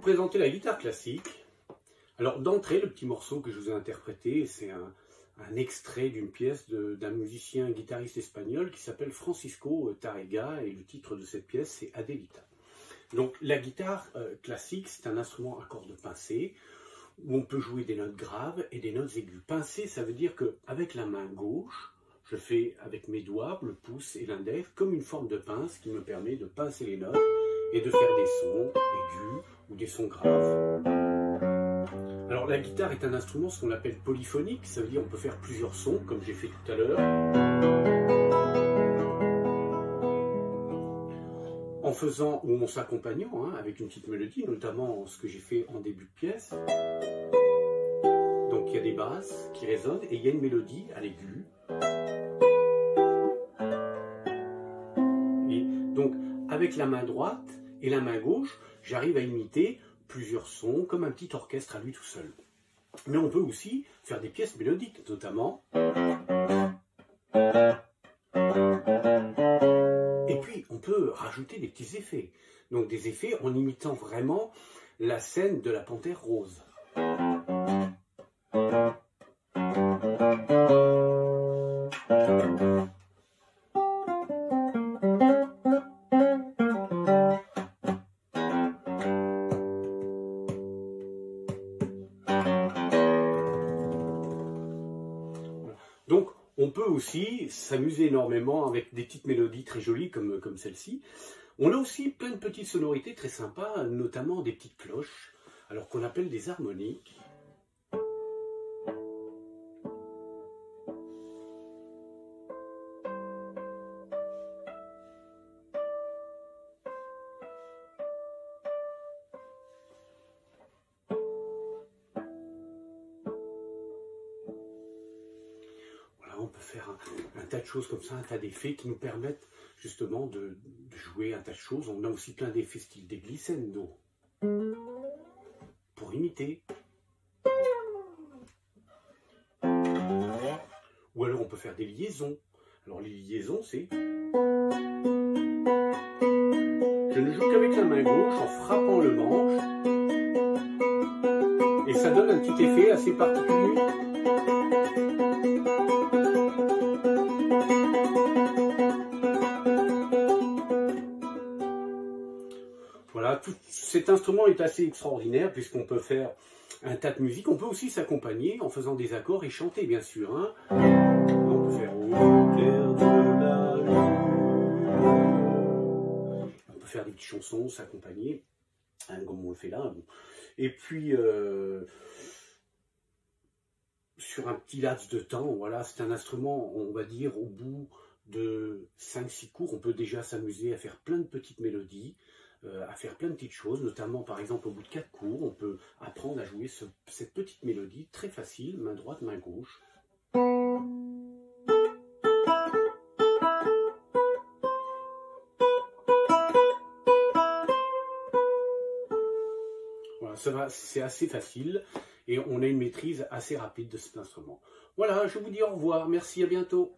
présenter la guitare classique. Alors d'entrée, le petit morceau que je vous ai interprété, c'est un extrait d'une pièce d'un musicien guitariste espagnol qui s'appelle Francisco Tárrega, et le titre de cette pièce c'est Adelita. Donc la guitare classique, c'est un instrument à cordes pincées où on peut jouer des notes graves et des notes aiguës. Pincé, ça veut dire qu'avec la main gauche, je fais avec mes doigts, le pouce et l'index, comme une forme de pince qui me permet de pincer les notes et de faire des sons aigus ou des sons graves. Alors la guitare est un instrument, ce qu'on appelle polyphonique, ça veut dire qu'on peut faire plusieurs sons, comme j'ai fait tout à l'heure, en faisant ou en s'accompagnant avec une petite mélodie, notamment ce que j'ai fait en début de pièce. Donc il y a des basses qui résonnent et il y a une mélodie à l'aigu. Et donc avec la main droite et la main gauche, j'arrive à imiter plusieurs sons, comme un petit orchestre à lui tout seul. Mais on peut aussi faire des pièces mélodiques, notamment. Et puis, on peut rajouter des petits effets. Donc des effets en imitant vraiment la scène de la Panthère rose. Donc, on peut aussi s'amuser énormément avec des petites mélodies très jolies comme celle-ci. On a aussi plein de petites sonorités très sympas, notamment des petites cloches, alors qu'on appelle des harmoniques. On peut faire un tas de choses comme ça, un tas d'effets qui nous permettent justement de jouer un tas de choses. On a aussi plein d'effets style des glissando pour imiter. Ou alors on peut faire des liaisons. Alors les liaisons, c'est... Je ne joue qu'avec la main gauche en frappant le manche. Et ça donne un petit effet assez particulier. Voilà, tout cet instrument est assez extraordinaire puisqu'on peut faire un tas de musique. On peut aussi s'accompagner en faisant des accords et chanter, bien sûr. On peut faire au clair de la lune. On peut faire des petites chansons, s'accompagner, comme on le fait là. Et puis, sur un petit laps de temps, voilà, c'est un instrument, on va dire, au bout de 5-6 cours, on peut déjà s'amuser à faire plein de petites mélodies, à faire plein de petites choses, notamment par exemple au bout de 4 cours, on peut apprendre à jouer cette petite mélodie très facile, main droite, main gauche. Voilà, c'est assez facile et on a une maîtrise assez rapide de cet instrument. Voilà, je vous dis au revoir, merci, à bientôt.